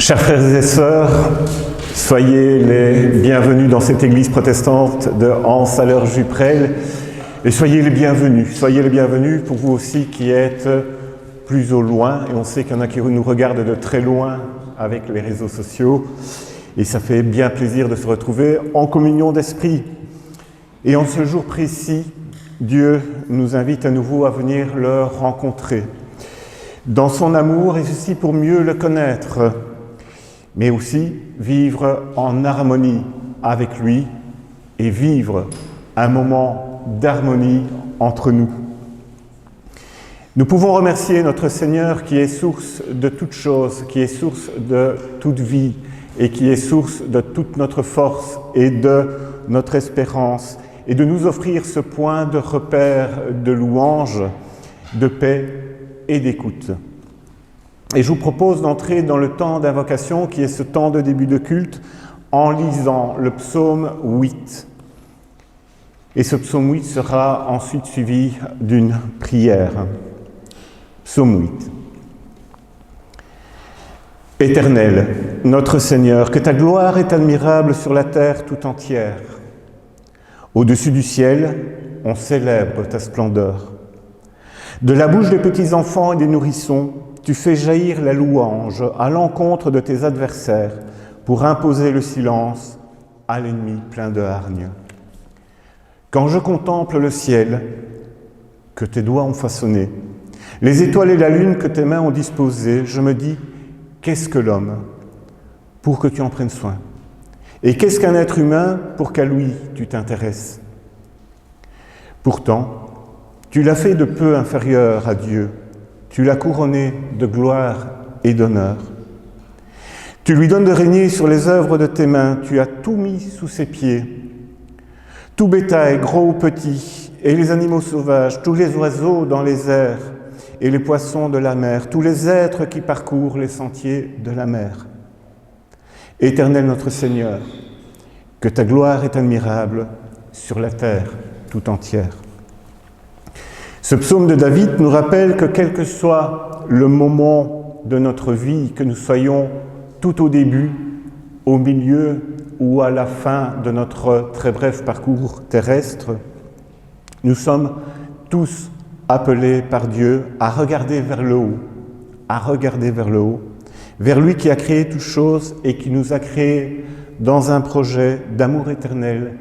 Chers frères et sœurs, soyez les bienvenus dans cette église protestante de Anse-à-l'Heure-Juprel et soyez les bienvenus pour vous aussi qui êtes plus au loin, et on sait qu'il y en a qui nous regardent de très loin avec les réseaux sociaux, et ça fait bien plaisir de se retrouver en communion d'esprit. Et en ce jour précis, Dieu nous invite à nouveau à venir le rencontrer dans son amour, et ceci pour mieux le connaître, mais aussi vivre en harmonie avec lui et vivre un moment d'harmonie entre nous. Nous pouvons remercier notre Seigneur qui est source de toute chose, qui est source de toute vie et qui est source de toute notre force et de notre espérance, et de nous offrir ce point de repère, de louange, de paix et d'écoute. Et je vous propose d'entrer dans le temps d'invocation qui est ce temps de début de culte en lisant le psaume 8. Et ce psaume 8 sera ensuite suivi d'une prière. Psaume 8. Éternel, notre Seigneur, que ta gloire est admirable sur la terre tout entière. Au-dessus du ciel, on célèbre ta splendeur. De la bouche des petits enfants et des nourrissons, tu fais jaillir la louange à l'encontre de tes adversaires pour imposer le silence à l'ennemi plein de hargne. Quand je contemple le ciel que tes doigts ont façonné, les étoiles et la lune que tes mains ont disposées, je me dis, qu'est-ce que l'homme pour que tu en prennes soin? Et qu'est-ce qu'un être humain pour qu'à lui tu t'intéresses? Pourtant, tu l'as fait de peu inférieur à Dieu. Tu l'as couronné de gloire et d'honneur. Tu lui donnes de régner sur les œuvres de tes mains. Tu as tout mis sous ses pieds. Tout bétail, gros ou petit, et les animaux sauvages, tous les oiseaux dans les airs, et les poissons de la mer, tous les êtres qui parcourent les sentiers de la mer. Éternel notre Seigneur, que ta gloire est admirable sur la terre tout entière. Ce psaume de David nous rappelle que quel que soit le moment de notre vie, que nous soyons tout au début, au milieu ou à la fin de notre très bref parcours terrestre, nous sommes tous appelés par Dieu à regarder vers le haut, vers lui qui a créé toutes choses et qui nous a créés dans un projet d'amour éternel,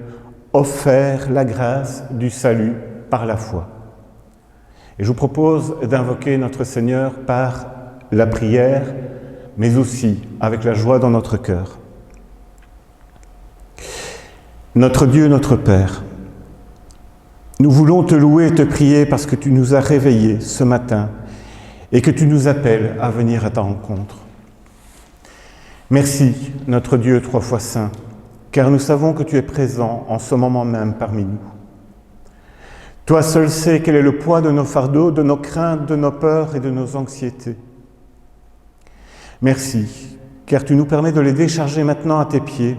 offert la grâce du salut par la foi. Et je vous propose d'invoquer notre Seigneur par la prière, mais aussi avec la joie dans notre cœur. Notre Dieu, notre Père, nous voulons te louer et te prier parce que tu nous as réveillés ce matin et que tu nous appelles à venir à ta rencontre. Merci, notre Dieu trois fois saint, car nous savons que tu es présent en ce moment même parmi nous. Toi seul sais quel est le poids de nos fardeaux, de nos craintes, de nos peurs et de nos anxiétés. Merci, car tu nous permets de les décharger maintenant à tes pieds,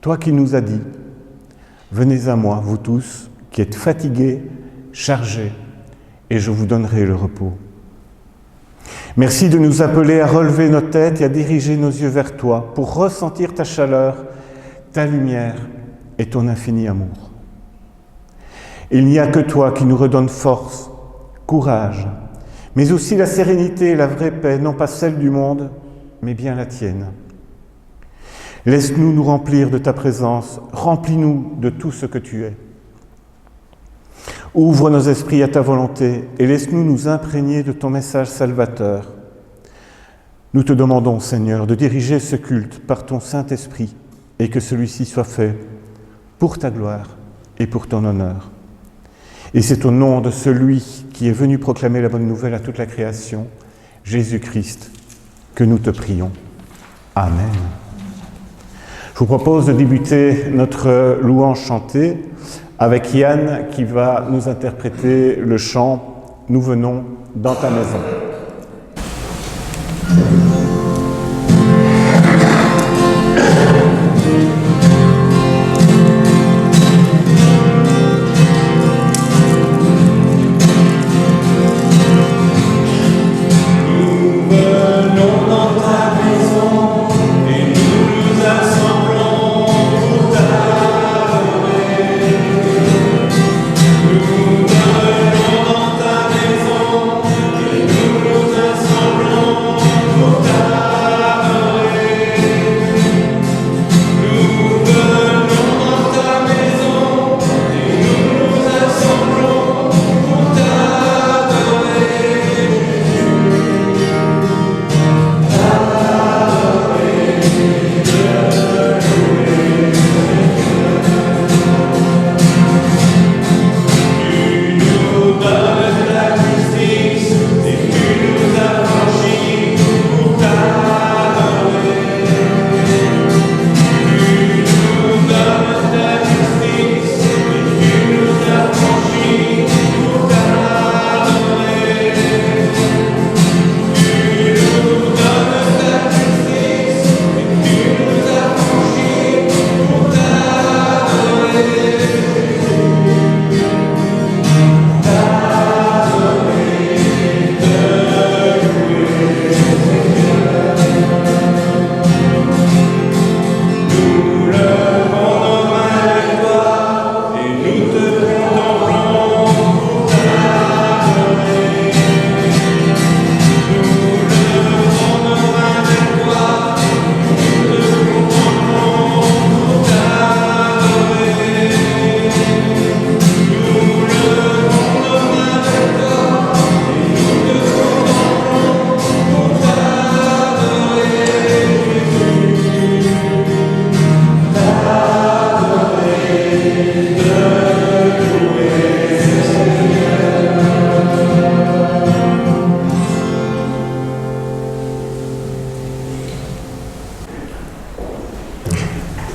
toi qui nous as dit « Venez à moi, vous tous, qui êtes fatigués, chargés, et je vous donnerai le repos. » Merci de nous appeler à relever nos têtes et à diriger nos yeux vers toi pour ressentir ta chaleur, ta lumière et ton infini amour. Il n'y a que toi qui nous redonne force, courage, mais aussi la sérénité et la vraie paix, non pas celle du monde, mais bien la tienne. Laisse-nous nous remplir de ta présence, remplis-nous de tout ce que tu es. Ouvre nos esprits à ta volonté et laisse-nous nous imprégner de ton message salvateur. Nous te demandons, Seigneur, de diriger ce culte par ton Saint-Esprit et que celui-ci soit fait pour ta gloire et pour ton honneur. Et c'est au nom de celui qui est venu proclamer la bonne nouvelle à toute la création, Jésus-Christ, que nous te prions. Amen. Je vous propose de débuter notre louange chantée avec Yann qui va nous interpréter le chant « Nous venons dans ta maison ». Nous venons dans ta maison.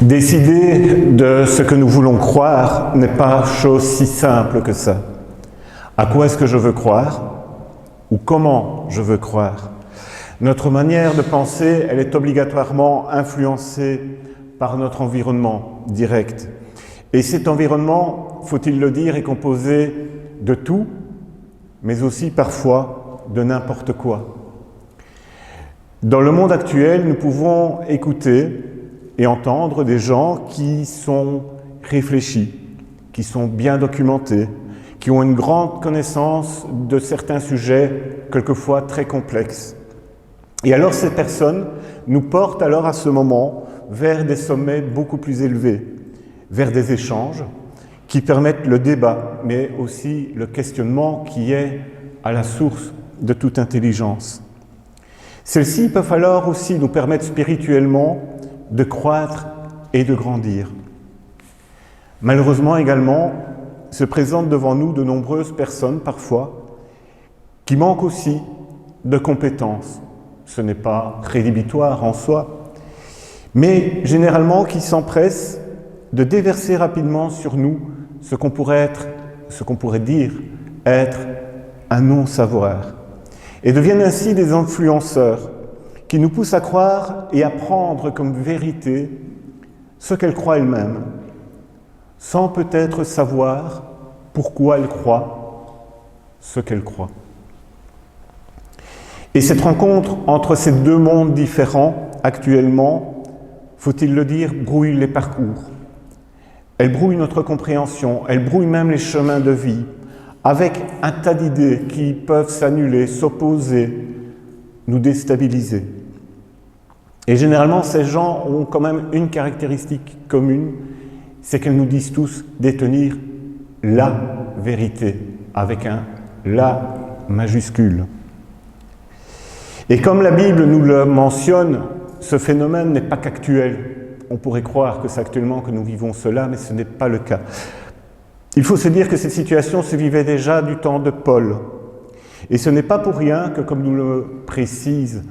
Décider de ce que nous voulons croire n'est pas chose si simple que ça. À quoi est-ce que je veux croire? Ou comment je veux croire? Notre manière de penser, elle est obligatoirement influencée par notre environnement direct. Et cet environnement, faut-il le dire, est composé de tout, mais aussi parfois de n'importe quoi. Dans le monde actuel, nous pouvons écouter et entendre des gens qui sont réfléchis, qui sont bien documentés, qui ont une grande connaissance de certains sujets, quelquefois très complexes. Et alors ces personnes nous portent alors à ce moment vers des sommets beaucoup plus élevés, vers des échanges qui permettent le débat, mais aussi le questionnement qui est à la source de toute intelligence. Celles-ci peuvent alors aussi nous permettre spirituellement de croître et de grandir. Malheureusement également, se présentent devant nous de nombreuses personnes parfois qui manquent aussi de compétences. Ce n'est pas rédhibitoire en soi, mais généralement qui s'empressent de déverser rapidement sur nous ce qu'on pourrait dire être un non-savoir, et deviennent ainsi des influenceurs qui nous poussent à croire et à prendre comme vérité ce qu'elles croient elles-mêmes, sans peut-être savoir pourquoi elles croient ce qu'elles croient. Et cette rencontre entre ces deux mondes différents, actuellement, faut-il le dire, brouille les parcours. Elle brouille notre compréhension, elle brouille même les chemins de vie, avec un tas d'idées qui peuvent s'annuler, s'opposer, nous déstabiliser. Et généralement, ces gens ont quand même une caractéristique commune, c'est qu'elles nous disent tous détenir la vérité, avec un « la » majuscule. Et comme la Bible nous le mentionne, ce phénomène n'est pas qu'actuel. On pourrait croire que c'est actuellement que nous vivons cela, mais ce n'est pas le cas. Il faut se dire que cette situation se vivait déjà du temps de Paul. Et ce n'est pas pour rien que, comme nous le précise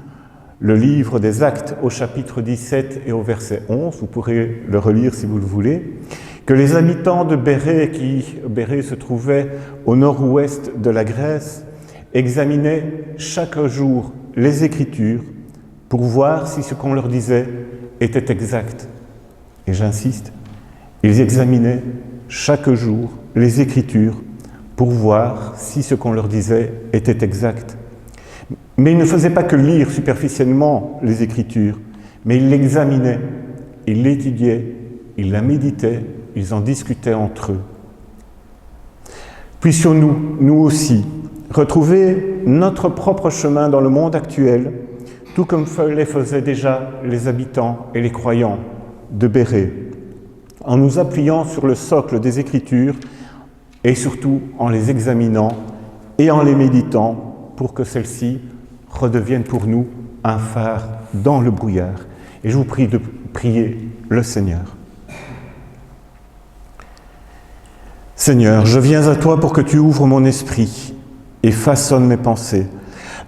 le livre des Actes au chapitre 17 et au verset 11, vous pourrez le relire si vous le voulez, que les habitants de Bérée, Bérée se trouvait au nord-ouest de la Grèce, examinaient chaque jour les Écritures pour voir si ce qu'on leur disait était exact. Et j'insiste, ils examinaient chaque jour les Écritures pour voir si ce qu'on leur disait était exact. Mais ils ne faisaient pas que lire superficiellement les Écritures, mais ils l'examinaient, ils l'étudiaient, ils la méditaient, ils en discutaient entre eux. Puissions-nous, nous aussi, retrouver notre propre chemin dans le monde actuel, tout comme les faisaient déjà les habitants et les croyants de Bérée, en nous appuyant sur le socle des Écritures et surtout en les examinant et en les méditant pour que celles-ci redeviennent pour nous un phare dans le brouillard. Et je vous prie de prier le Seigneur. Seigneur, je viens à toi pour que tu ouvres mon esprit et façonnes mes pensées.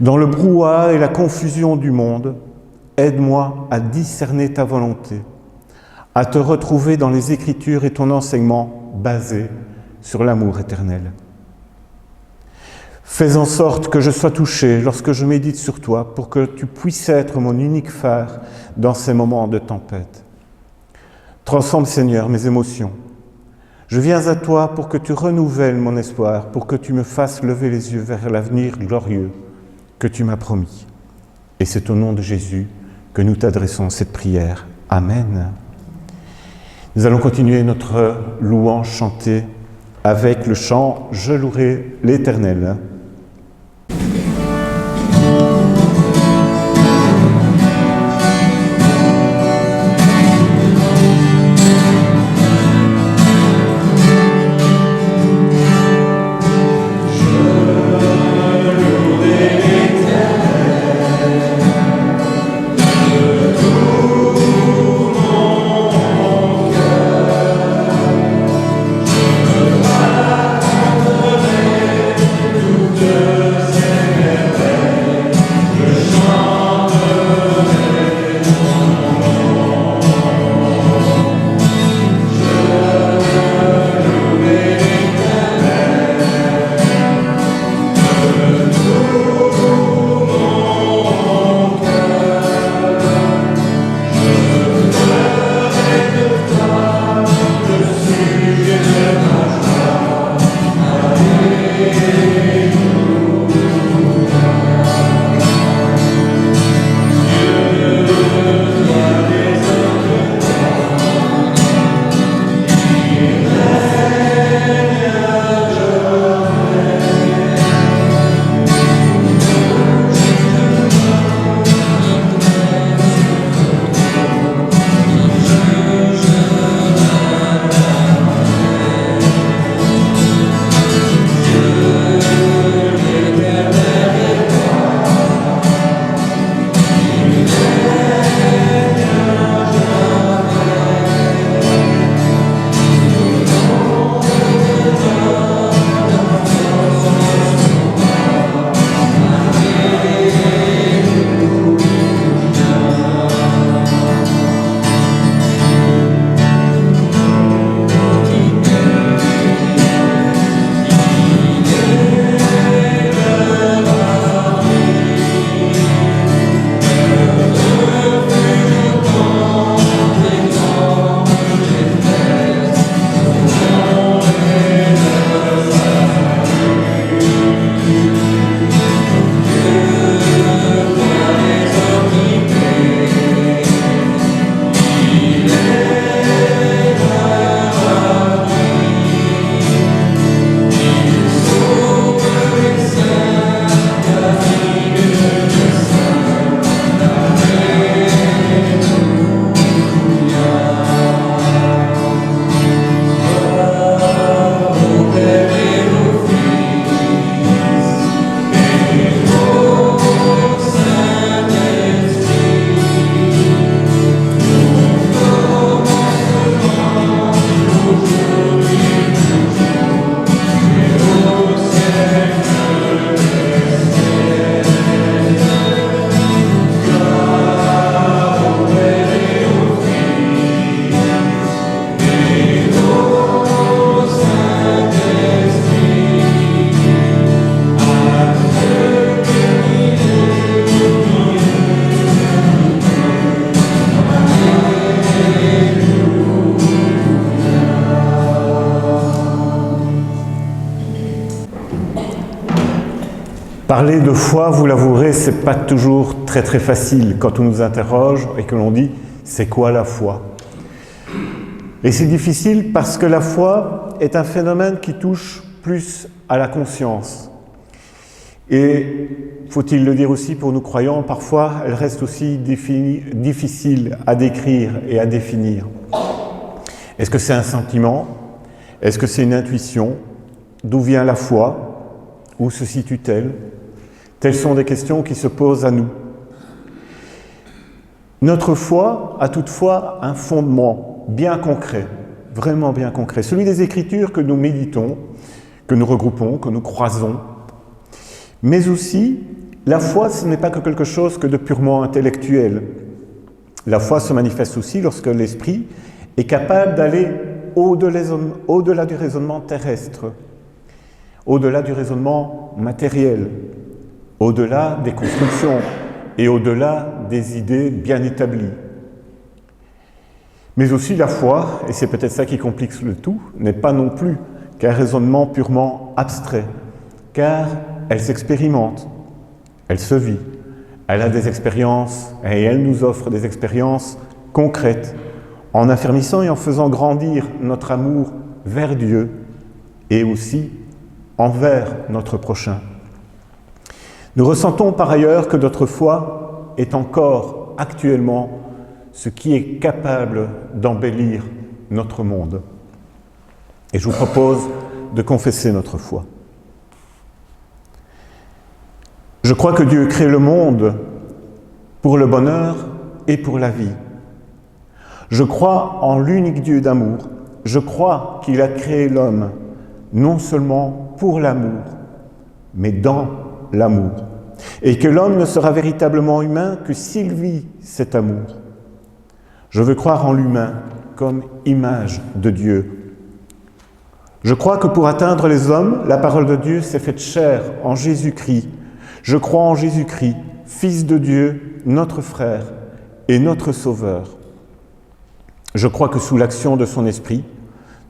Dans le brouhaha et la confusion du monde, aide-moi à discerner ta volonté, à te retrouver dans les Écritures et ton enseignement basé sur l'amour éternel. Fais en sorte que je sois touché lorsque je médite sur toi pour que tu puisses être mon unique phare dans ces moments de tempête. Transforme, Seigneur, mes émotions. Je viens à toi pour que tu renouvelles mon espoir, pour que tu me fasses lever les yeux vers l'avenir glorieux que tu m'as promis. Et c'est au nom de Jésus que nous t'adressons cette prière. Amen. Nous allons continuer notre louange chantée avec le chant « Je louerai l'Éternel ». Tout Parler de foi, vous l'avouerez, c'est pas toujours très facile quand on nous interroge et que l'on dit « c'est quoi la foi ?» Et c'est difficile parce que la foi est un phénomène qui touche plus à la conscience. Et, faut-il le dire aussi pour nous croyants, parfois elle reste aussi difficile à décrire et à définir. Est-ce que c'est un sentiment? Est-ce que c'est une intuition? D'où vient la foi? Où se situe-t-elle? Telles sont des questions qui se posent à nous. Notre foi a toutefois un fondement bien concret, vraiment bien concret, celui des Écritures que nous méditons, que nous regroupons, que nous croisons. Mais aussi, la foi, ce n'est pas que quelque chose que de purement intellectuel. La foi se manifeste aussi lorsque l'esprit est capable d'aller au-delà du raisonnement terrestre, au-delà du raisonnement matériel, au-delà des constructions et au-delà des idées bien établies. Mais aussi la foi, et c'est peut-être ça qui complique le tout, n'est pas non plus qu'un raisonnement purement abstrait, car elle s'expérimente, elle se vit, elle a des expériences et elle nous offre des expériences concrètes, en affermissant et en faisant grandir notre amour vers Dieu et aussi envers notre prochain. Nous ressentons par ailleurs que notre foi est encore actuellement ce qui est capable d'embellir notre monde. Et je vous propose de confesser notre foi. Je crois que Dieu crée le monde pour le bonheur et pour la vie. Je crois en l'unique Dieu d'amour. Je crois qu'il a créé l'homme, non seulement pour l'amour, mais dans l'amour. Et que l'homme ne sera véritablement humain que s'il vit cet amour. Je veux croire en l'humain comme image de Dieu. Je crois que pour atteindre les hommes, la parole de Dieu s'est faite chair en Jésus-Christ. Je crois en Jésus-Christ, Fils de Dieu, notre frère et notre Sauveur. Je crois que sous l'action de son esprit,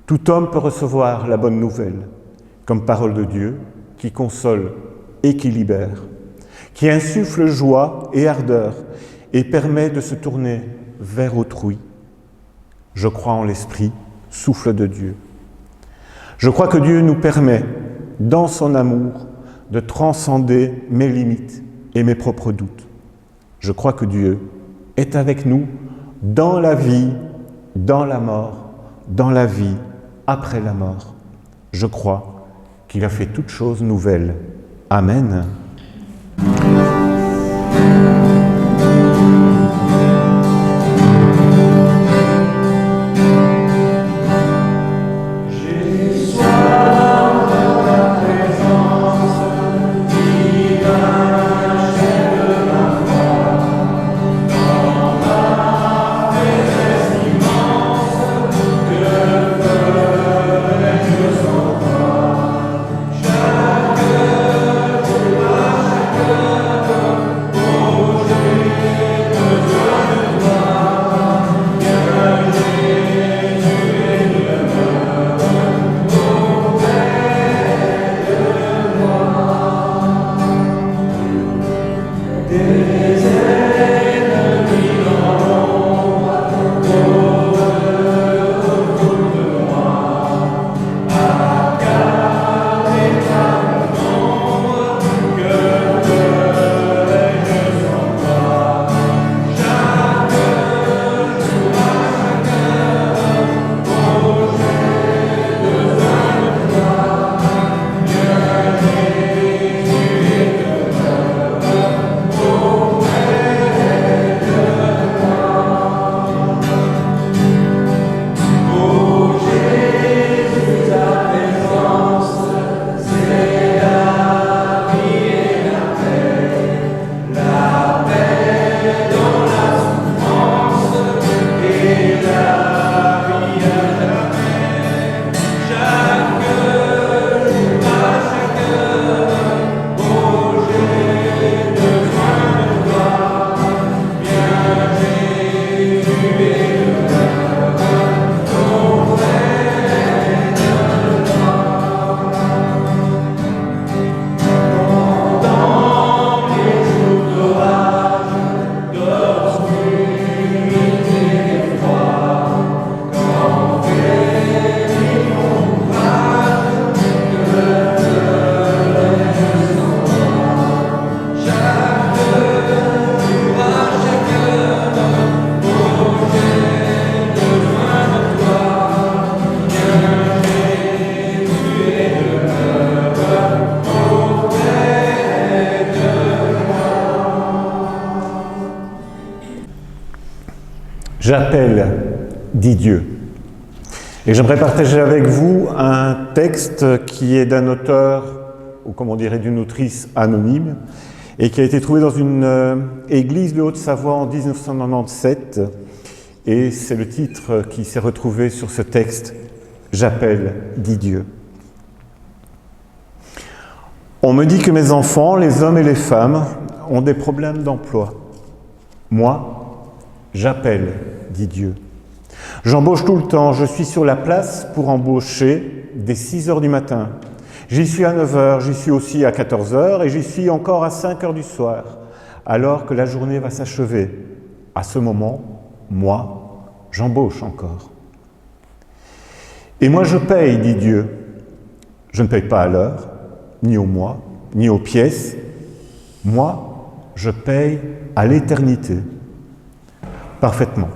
tout homme peut recevoir la bonne nouvelle, comme parole de Dieu, qui console et qui libère, qui insuffle joie et ardeur et permet de se tourner vers autrui. Je crois en l'Esprit, souffle de Dieu. Je crois que Dieu nous permet, dans son amour, de transcender mes limites et mes propres doutes. Je crois que Dieu est avec nous dans la vie, dans la mort, dans la vie, après la mort. Je crois qu'il a fait toutes choses nouvelles. Amen. J'appelle, dit Dieu. Et j'aimerais partager avec vous un texte qui est d'un auteur, ou comme on dirait d'une autrice anonyme, et qui a été trouvé dans une église de Haute-Savoie en 1997. Et c'est le titre qui s'est retrouvé sur ce texte, « J'appelle, dit Dieu ». On me dit que mes enfants, les hommes et les femmes, ont des problèmes d'emploi. Moi, j'appelle, dit Dieu. J'embauche tout le temps, je suis sur la place pour embaucher dès 6 heures du matin. J'y suis à 9 heures, j'y suis aussi à 14 heures et j'y suis encore à 5 heures du soir, alors que la journée va s'achever. À ce moment, moi, j'embauche encore. Et moi je paye, dit Dieu. Je ne paye pas à l'heure, ni au mois, ni aux pièces. Moi, je paye à l'éternité. Parfaitement.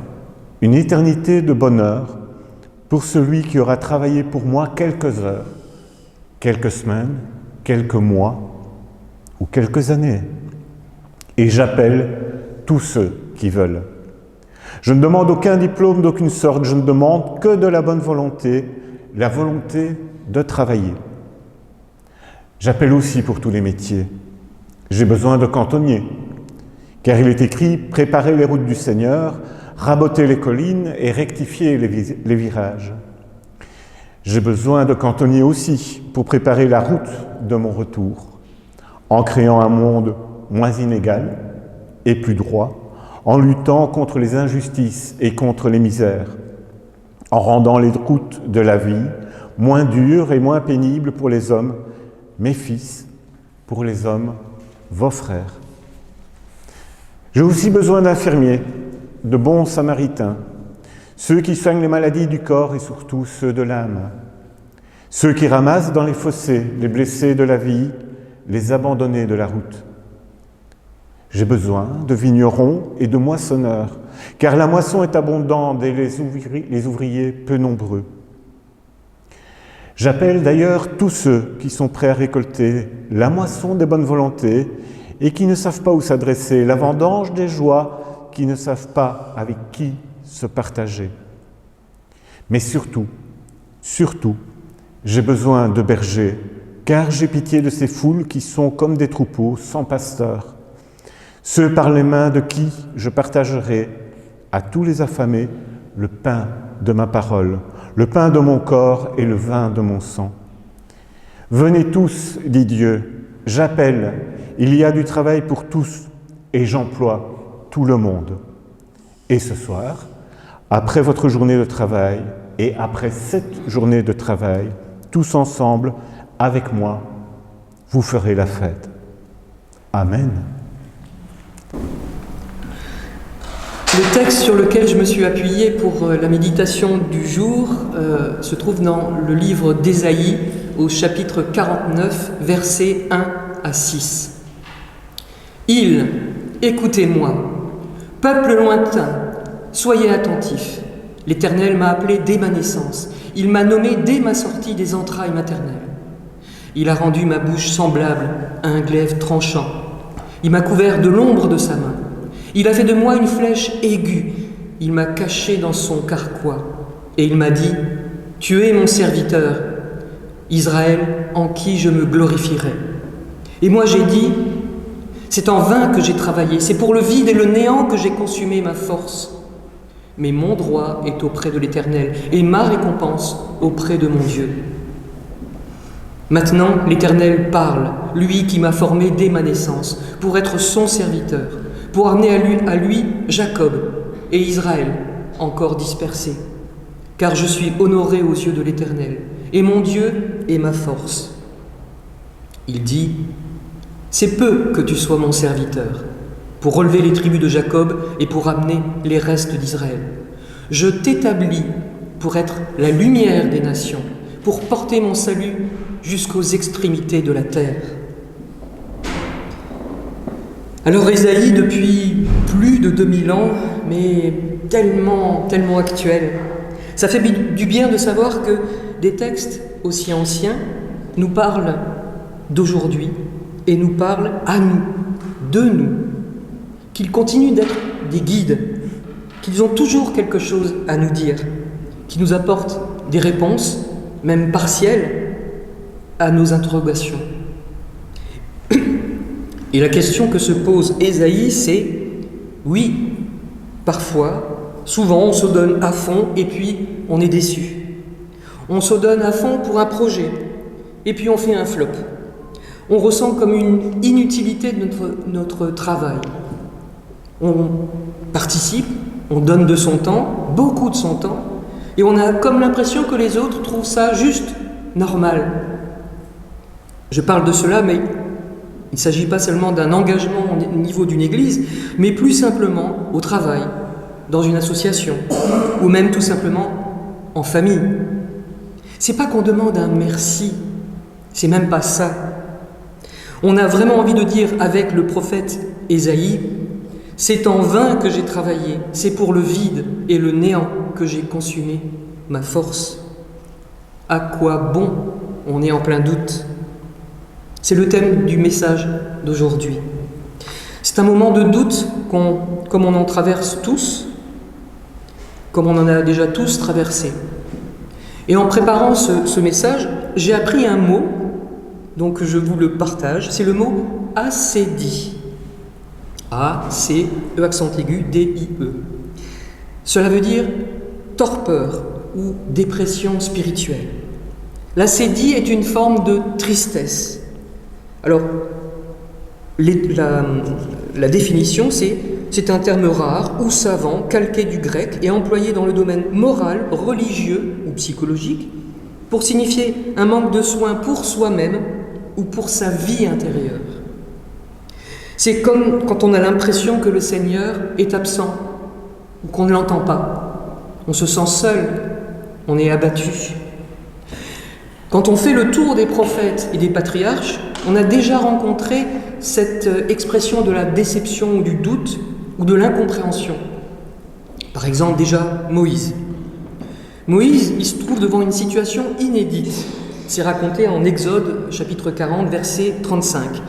Une éternité de bonheur pour celui qui aura travaillé pour moi quelques heures, quelques semaines, quelques mois ou quelques années. Et j'appelle tous ceux qui veulent. Je ne demande aucun diplôme d'aucune sorte, je ne demande que de la bonne volonté, la volonté de travailler. J'appelle aussi pour tous les métiers. J'ai besoin de cantonniers, car il est écrit « Préparez les routes du Seigneur, raboter les collines et rectifier les virages ». J'ai besoin de cantonniers aussi pour préparer la route de mon retour, en créant un monde moins inégal et plus droit, en luttant contre les injustices et contre les misères, en rendant les routes de la vie moins dures et moins pénibles pour les hommes, mes fils, pour les hommes, vos frères. J'ai aussi besoin d'infirmiers, de bons samaritains, ceux qui soignent les maladies du corps et surtout ceux de l'âme, ceux qui ramassent dans les fossés les blessés de la vie, les abandonnés de la route. J'ai besoin de vignerons et de moissonneurs, car la moisson est abondante et les ouvriers peu nombreux. J'appelle d'ailleurs tous ceux qui sont prêts à récolter la moisson des bonnes volontés et qui ne savent pas où s'adresser, la vendange des joies, qui ne savent pas avec qui se partager. Mais surtout, j'ai besoin de bergers, car j'ai pitié de ces foules qui sont comme des troupeaux sans pasteur, ceux par les mains de qui je partagerai à tous les affamés le pain de ma parole, le pain de mon corps et le vin de mon sang. Venez tous, dit Dieu, j'appelle, il y a du travail pour tous et j'emploie tout le monde. Et ce soir, après votre journée de travail et après cette journée de travail, tous ensemble, avec moi, vous ferez la fête. Amen. Le texte sur lequel je me suis appuyé pour la méditation du jour se trouve dans le livre d'Ésaïe au chapitre 49, versets 1 à 6. « Écoutez-moi, peuple lointain, soyez attentifs. L'Éternel m'a appelé dès ma naissance. Il m'a nommé dès ma sortie des entrailles maternelles. Il a rendu ma bouche semblable à un glaive tranchant. Il m'a couvert de l'ombre de sa main. Il a fait de moi une flèche aiguë. Il m'a caché dans son carquois. Et il m'a dit, « Tu es mon serviteur, Israël, en qui je me glorifierai. » Et moi j'ai dit, « C'est en vain que j'ai travaillé, c'est pour le vide et le néant que j'ai consumé ma force. Mais mon droit est auprès de l'Éternel, et ma récompense auprès de mon Dieu. » Maintenant, l'Éternel parle, lui qui m'a formé dès ma naissance, pour être son serviteur, pour amener à lui Jacob et Israël, encore dispersés. Car je suis honoré aux yeux de l'Éternel, et mon Dieu est ma force. Il dit, « C'est peu que tu sois mon serviteur, pour relever les tribus de Jacob et pour amener les restes d'Israël. Je t'établis pour être la lumière des nations, pour porter mon salut jusqu'aux extrémités de la terre. » Alors Ésaïe, depuis plus de 2000 ans, mais tellement actuel, ça fait du bien de savoir que des textes aussi anciens nous parlent d'aujourd'hui et nous parlent à nous, de nous, qu'ils continuent d'être des guides qu'ils ont toujours quelque chose à nous dire, qui nous apportent des réponses, même partielles, à nos interrogations. Et la question que se pose Ésaïe, c'est oui, parfois, souvent on se donne à fond et puis on est déçu. On se donne à fond pour un projet et puis on fait un flop. On ressent comme une inutilité de notre travail. On participe, on donne de son temps, beaucoup de son temps, et on a comme l'impression que les autres trouvent ça juste normal. Je parle de cela, mais il ne s'agit pas seulement d'un engagement au niveau d'une église, mais plus simplement au travail, dans une association, ou même tout simplement en famille. C'est pas qu'on demande un merci, c'est même pas ça. On a vraiment envie de dire avec le prophète Ésaïe, c'est en vain que j'ai travaillé, c'est pour le vide et le néant que j'ai consumé ma force. À quoi bon? On est en plein doute. C'est le thème du message d'aujourd'hui. C'est un moment de doute comme on en traverse tous, comme on en a déjà tous traversé. Et en préparant ce message, j'ai appris un mot, donc je vous le partage, c'est le mot « acédie ». A-C-E accent aigu, D-I-E. Cela veut dire torpeur ou dépression spirituelle. L'acédie est une forme de tristesse. Alors, la définition, c'est un terme rare ou savant, calqué du grec et employé dans le domaine moral, religieux ou psychologique pour signifier un manque de soin pour soi-même ou pour sa vie intérieure. C'est comme quand on a l'impression que le Seigneur est absent ou qu'on ne l'entend pas. On se sent seul, on est abattu. Quand on fait le tour des prophètes et des patriarches, on a déjà rencontré cette expression de la déception ou du doute ou de l'incompréhension. Par exemple, déjà Moïse. Moïse, il se trouve devant une situation inédite. C'est raconté en Exode, chapitre 40, verset 35.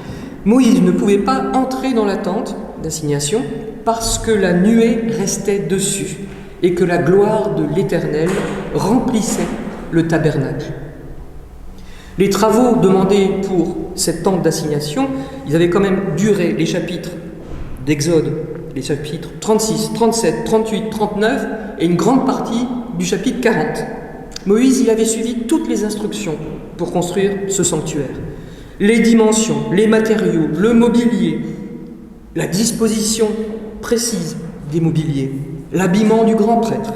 Moïse ne pouvait pas entrer dans la tente d'assignation parce que la nuée restait dessus et que la gloire de l'Éternel remplissait le tabernacle. Les travaux demandés pour cette tente d'assignation, ils avaient quand même duré les chapitres d'Exode, les chapitres 36, 37, 38, 39 et une grande partie du chapitre 40. Moïse, il avait suivi toutes les instructions pour construire ce sanctuaire. Les dimensions, les matériaux, le mobilier, la disposition précise des mobiliers, l'habillement du grand prêtre.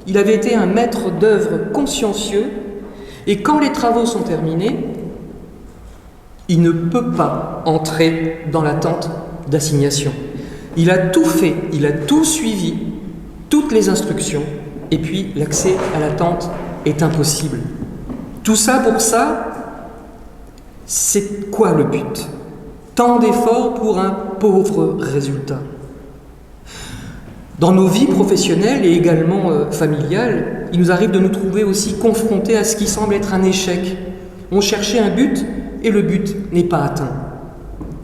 Il avait été un maître d'œuvre consciencieux et quand les travaux sont terminés, il ne peut pas entrer dans la tente d'assignation. Il a tout fait, il a tout suivi, toutes les instructions, et puis l'accès à la tente est impossible. Tout ça pour ça, c'est quoi le but? Tant d'efforts pour un pauvre résultat. Dans nos vies professionnelles et également familiales, il nous arrive de nous trouver aussi confrontés à ce qui semble être un échec. On cherchait un but et le but n'est pas atteint.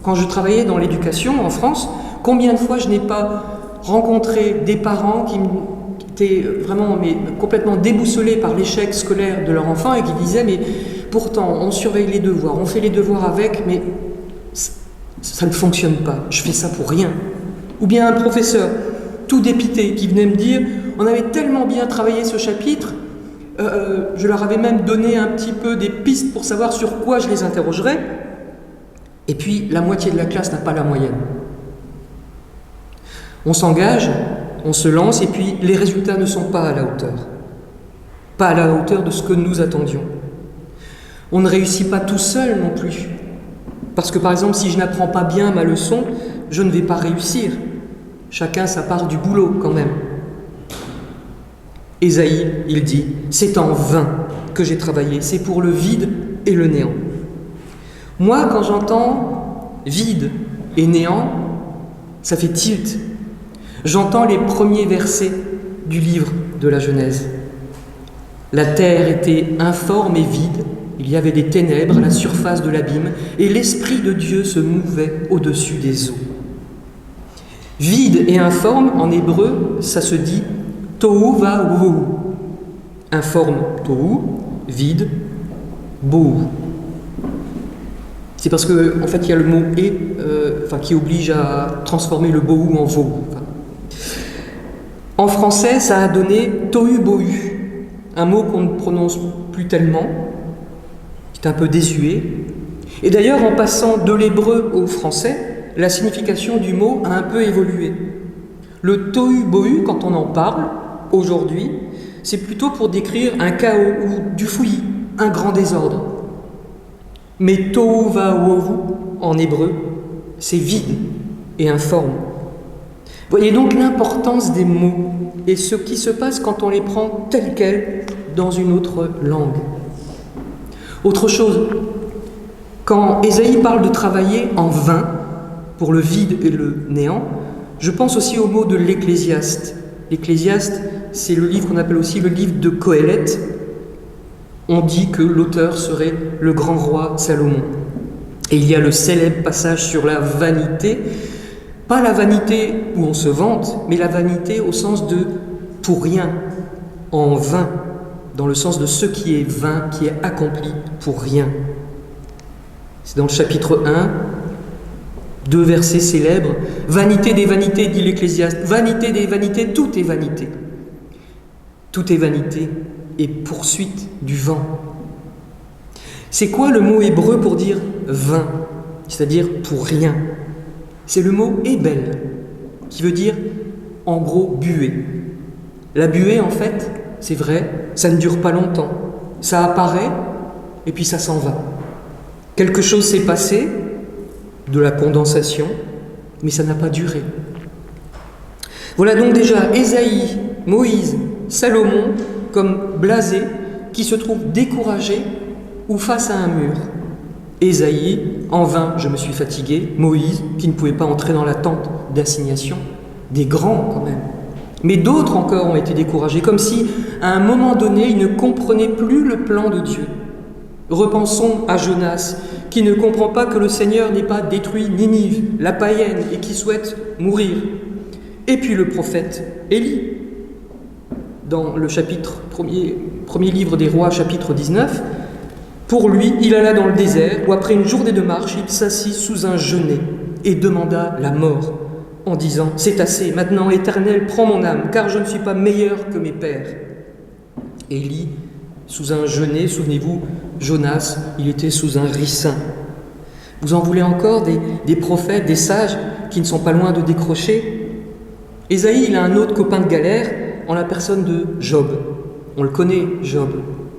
Quand je travaillais dans l'éducation en France, combien de fois je n'ai pas rencontré des parents qui étaient vraiment complètement déboussolés par l'échec scolaire de leur enfant et qui disaient « mais pourtant on surveille les devoirs, on fait les devoirs avec, mais ça ne fonctionne pas, je fais ça pour rien ». Ou bien un professeur tout dépité qui venait me dire « on avait tellement bien travaillé ce chapitre, je leur avais même donné un petit peu des pistes pour savoir sur quoi je les interrogerais, et puis la moitié de la classe n'a pas la moyenne ». On s'engage, on se lance, et puis les résultats ne sont pas à la hauteur. Pas à la hauteur de ce que nous attendions. On ne réussit pas tout seul non plus. Parce que par exemple, si je n'apprends pas bien ma leçon, je ne vais pas réussir. Chacun sa part du boulot quand même. Ésaïe, il dit, c'est en vain que j'ai travaillé, c'est pour le vide et le néant. Moi, quand j'entends vide et néant, ça fait tilt. J'entends les premiers versets du livre de la Genèse. La terre était informe et vide, il y avait des ténèbres à la surface de l'abîme, et l'Esprit de Dieu se mouvait au-dessus des eaux. Vide et informe, en hébreu, ça se dit tohu va wohu. Informe, tohu, vide, bohu. C'est parce que, en fait, il y a le mot et, qui oblige à transformer le bohu en vohu. En français, ça a donné tohu bohu, un mot qu'on ne prononce plus tellement, qui est un peu désuet. Et d'ailleurs, en passant de l'hébreu au français, la signification du mot a un peu évolué. Le tohu bohu, quand on en parle, aujourd'hui, c'est plutôt pour décrire un chaos ou du fouillis, un grand désordre. Mais tohu va wohu, en hébreu, c'est vide et informe. Voyez donc l'importance des mots et ce qui se passe quand on les prend tels quels dans une autre langue. Autre chose, quand Ésaïe parle de travailler en vain, pour le vide et le néant, je pense aussi au mot de l'Ecclésiaste. L'Ecclésiaste, c'est le livre qu'on appelle aussi le livre de Qoéleth. On dit que l'auteur serait le grand roi Salomon. Et il y a le célèbre passage sur la vanité, pas la vanité où on se vante, mais la vanité au sens de pour rien, en vain, dans le sens de ce qui est vain, qui est accompli pour rien. C'est dans le chapitre 1, 2 versets célèbres. Vanité des vanités, dit l'Ecclésiaste. Vanité des vanités, tout est vanité. Tout est vanité et poursuite du vent. C'est quoi le mot hébreu pour dire vain, c'est-à-dire pour rien? C'est le mot ébel, qui veut dire en gros buée. La buée, en fait, c'est vrai, ça ne dure pas longtemps. Ça apparaît et puis ça s'en va. Quelque chose s'est passé, de la condensation, mais ça n'a pas duré. Voilà donc déjà Ésaïe, Moïse, Salomon comme blasés qui se trouvent découragés ou face à un mur. Ésaïe, en vain je me suis fatigué. Moïse, qui ne pouvait pas entrer dans la tente d'assignation. Des grands quand même. Mais d'autres encore ont été découragés, comme si à un moment donné ils ne comprenaient plus le plan de Dieu. Repensons à Jonas, qui ne comprend pas que le Seigneur n'ait pas détruit Ninive, la païenne, et qui souhaite mourir. Et puis le prophète Élie, dans le premier livre des rois, chapitre 19, pour lui, il alla dans le désert, où après une journée de marche, il s'assit sous un genêt et demanda la mort, en disant « C'est assez, maintenant, Éternel, prends mon âme, car je ne suis pas meilleur que mes pères. » Élie, sous un genêt, souvenez-vous, Jonas, il était sous un ricin. Vous en voulez encore des prophètes, des sages qui ne sont pas loin de décrocher? Ésaïe, il a un autre copain de galère en la personne de Job. On le connaît, Job.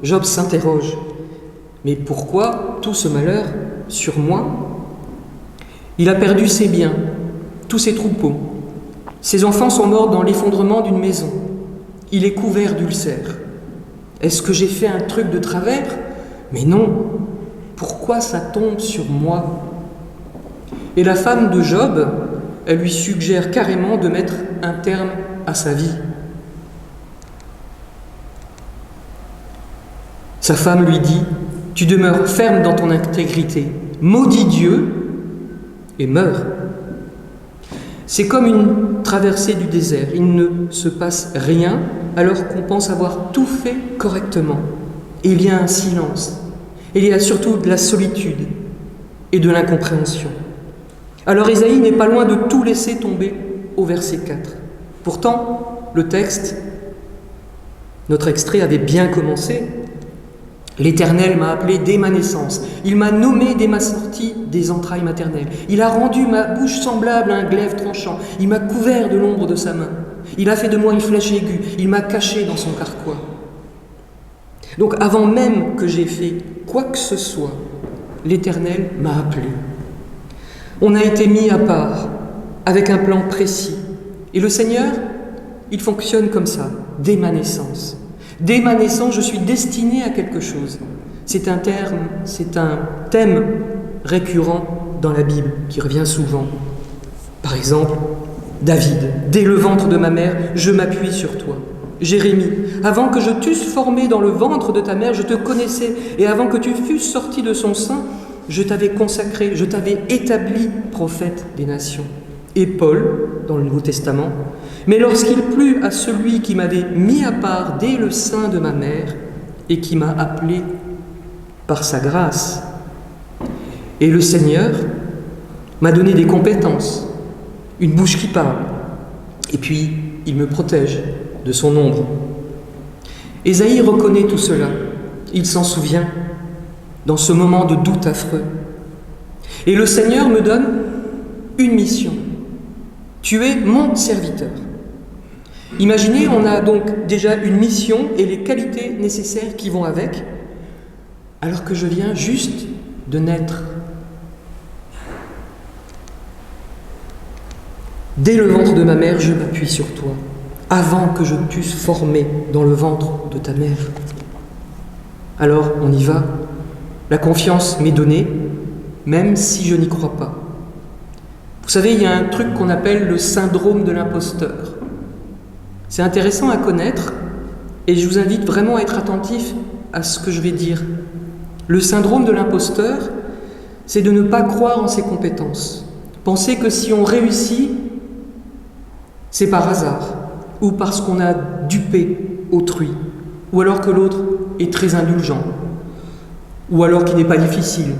Job s'interroge. Mais pourquoi tout ce malheur sur moi? Il a perdu ses biens, tous ses troupeaux. Ses enfants sont morts dans l'effondrement d'une maison. Il est couvert d'ulcères. Est-ce que j'ai fait un truc de travers? Mais non. Pourquoi ça tombe sur moi? Et la femme de Job, elle lui suggère carrément de mettre un terme à sa vie. Sa femme lui dit « Tu demeures ferme dans ton intégrité, maudis Dieu et meurs. » C'est comme une traversée du désert. Il ne se passe rien alors qu'on pense avoir tout fait correctement. Et il y a un silence. Et il y a surtout de la solitude et de l'incompréhension. Alors Ésaïe n'est pas loin de tout laisser tomber au verset 4. Pourtant, le texte, notre extrait avait bien commencé. L'Éternel m'a appelé dès ma naissance. Il m'a nommé dès ma sortie des entrailles maternelles. Il a rendu ma bouche semblable à un glaive tranchant. Il m'a couvert de l'ombre de sa main. Il a fait de moi une flèche aiguë. Il m'a caché dans son carquois. Donc avant même que j'aie fait quoi que ce soit, l'Éternel m'a appelé. On a été mis à part, avec un plan précis. Et le Seigneur, il fonctionne comme ça, dès ma naissance. Dès ma naissance, je suis destiné à quelque chose. C'est un thème récurrent dans la Bible, qui revient souvent. Par exemple, David, dès le ventre de ma mère, je m'appuie sur toi. Jérémie, avant que je t'eusse formé dans le ventre de ta mère, je te connaissais, et avant que tu fusses sorti de son sein, je t'avais consacré, je t'avais établi prophète des nations. et Paul dans le Nouveau Testament, mais lorsqu'il plut à celui qui m'avait mis à part dès le sein de ma mère et qui m'a appelé par sa grâce. Et le Seigneur m'a donné des compétences, une bouche qui parle, et puis il me protège de son ombre. Ésaïe reconnaît tout cela, il s'en souvient dans ce moment de doute affreux. Et le Seigneur me donne une mission. Tu es mon serviteur. Imaginez, on a donc déjà une mission et les qualités nécessaires qui vont avec, alors que je viens juste de naître. Dès le ventre de ma mère, je m'appuie sur toi, avant que je t'eusse formé dans le ventre de ta mère. Alors, on y va. La confiance m'est donnée, même si je n'y crois pas. Vous savez, il y a un truc qu'on appelle le syndrome de l'imposteur. C'est intéressant à connaître, et je vous invite vraiment à être attentif à ce que je vais dire. Le syndrome de l'imposteur, c'est de ne pas croire en ses compétences. Penser que si on réussit, c'est par hasard, ou parce qu'on a dupé autrui, ou alors que l'autre est très indulgent, ou alors qu'il n'est pas difficile,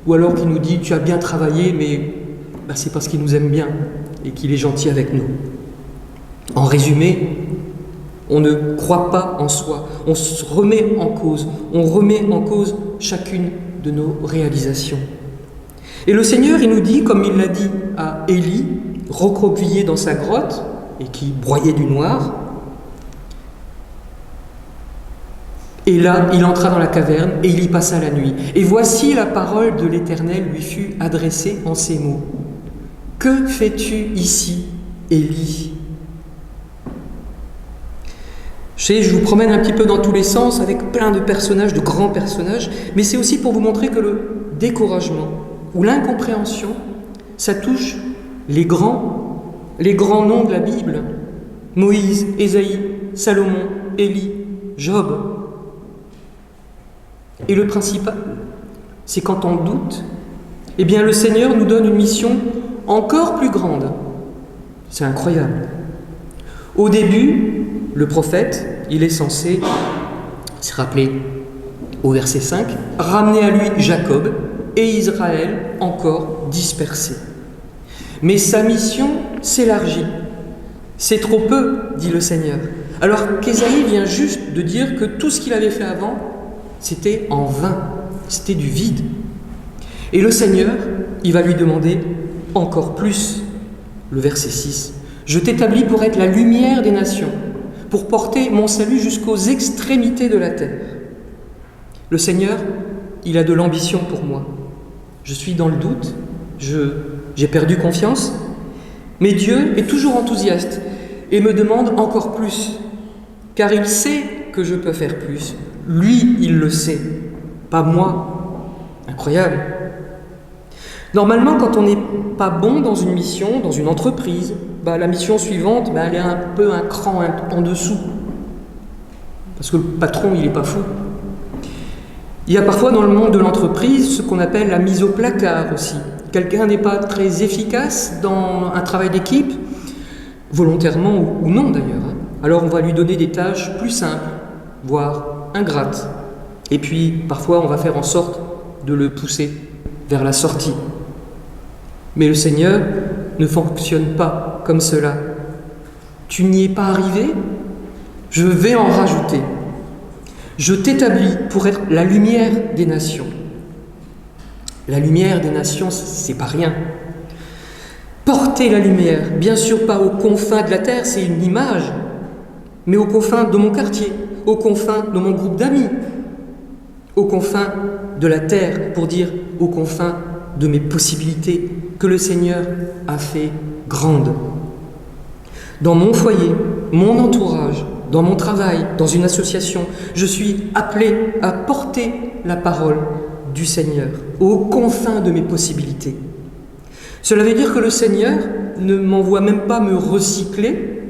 ou alors qu'il nous dit « tu as bien travaillé, mais c'est parce qu'il nous aime bien et qu'il est gentil avec nous ». En résumé, on ne croit pas en soi, on se remet en cause, on remet en cause chacune de nos réalisations. Et le Seigneur, il nous dit, comme il l'a dit à Élie, recroquevillé dans sa grotte et qui broyait du noir, et là, il entra dans la caverne et il y passa la nuit. Et voici la parole de l'Éternel lui fut adressée en ces mots. « Que fais-tu ici, Élie ?» Je vous promène un petit peu dans tous les sens avec plein de personnages, de grands personnages, mais c'est aussi pour vous montrer que le découragement ou l'incompréhension, ça touche les grands noms de la Bible. Moïse, Ésaïe, Salomon, Élie, Job. Et le principal, c'est quand on doute, eh bien le Seigneur nous donne une mission encore plus grande. C'est incroyable. Au début, le prophète, il est censé, se rappeler au verset 5, ramener à lui Jacob et Israël encore dispersés. Mais sa mission s'élargit. C'est trop peu, dit le Seigneur. Alors qu'Ésaïe vient juste de dire que tout ce qu'il avait fait avant, c'était en vain, c'était du vide. Et le Seigneur, il va lui demander encore plus. Le verset 6. Je t'établis pour être la lumière des nations, pour porter mon salut jusqu'aux extrémités de la terre. Le Seigneur, il a de l'ambition pour moi. Je suis dans le doute, j'ai perdu confiance, mais Dieu est toujours enthousiaste et me demande encore plus, car il sait que je peux faire plus. Lui, il le sait, pas moi. Incroyable. Normalement, quand on n'est pas bon dans une mission, dans une entreprise, la mission suivante, elle est un peu un cran en dessous. Parce que le patron, il n'est pas fou. Il y a parfois dans le monde de l'entreprise ce qu'on appelle la mise au placard aussi. Quelqu'un n'est pas très efficace dans un travail d'équipe, volontairement ou non d'ailleurs. Alors on va lui donner des tâches plus simples, voire ingrates. Et puis parfois on va faire en sorte de le pousser vers la sortie. Mais le Seigneur ne fonctionne pas comme cela. Tu n'y es pas arrivé? Je vais en rajouter. Je t'établis pour être la lumière des nations. La lumière des nations, c'est pas rien. Porter la lumière, bien sûr pas aux confins de la terre, c'est une image, mais aux confins de mon quartier, aux confins de mon groupe d'amis, aux confins de la terre, pour dire aux confins de mes possibilités que le Seigneur a fait grandes. Dans mon foyer, mon entourage, dans mon travail, dans une association, je suis appelé à porter la parole du Seigneur aux confins de mes possibilités. Cela veut dire que le Seigneur ne m'envoie même pas me recycler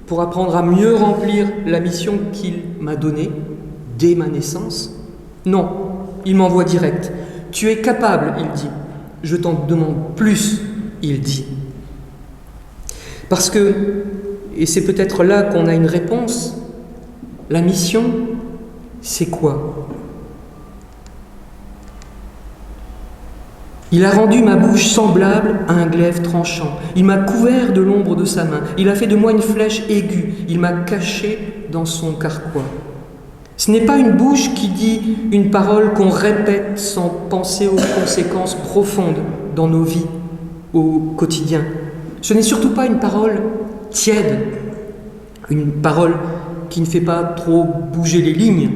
pour apprendre à mieux remplir la mission qu'il m'a donnée dès ma naissance. Non, il m'envoie direct. Tu es capable, il dit. Je t'en demande plus, il dit. Parce que, et c'est peut-être là qu'on a une réponse, la mission, c'est quoi? Il a rendu ma bouche semblable à un glaive tranchant. Il m'a couvert de l'ombre de sa main. Il a fait de moi une flèche aiguë. Il m'a caché dans son carquois. Ce n'est pas une bouche qui dit une parole qu'on répète sans penser aux conséquences profondes dans nos vies au quotidien. Ce n'est surtout pas une parole tiède, une parole qui ne fait pas trop bouger les lignes.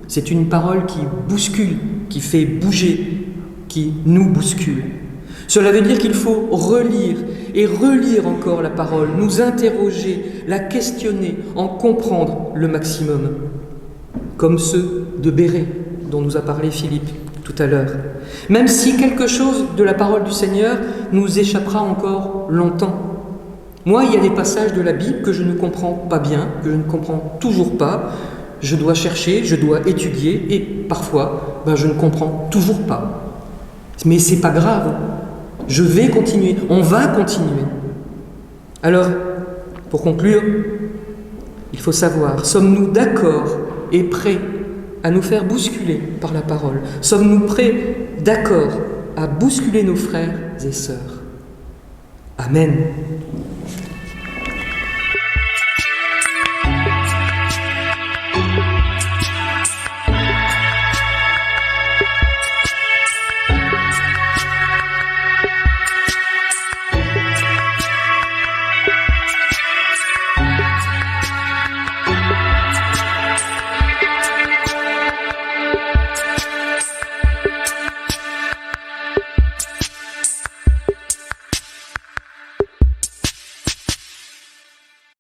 C'est une parole qui bouscule, qui fait bouger, qui nous bouscule. Cela veut dire qu'il faut relire et relire encore la parole, nous interroger, la questionner, en comprendre le maximum, comme ceux de Béret dont nous a parlé Philippe tout à l'heure. Même si quelque chose de la parole du Seigneur nous échappera encore longtemps. Moi, il y a des passages de la Bible que je ne comprends pas bien, que je ne comprends toujours pas. Je dois chercher, je dois étudier et parfois, je ne comprends toujours pas. Mais c'est pas grave, je vais continuer, on va continuer. Alors, pour conclure, il faut savoir, sommes-nous d'accord et prêts à nous faire bousculer par la parole? Sommes-nous prêts, d'accord, à bousculer nos frères et sœurs? Amen.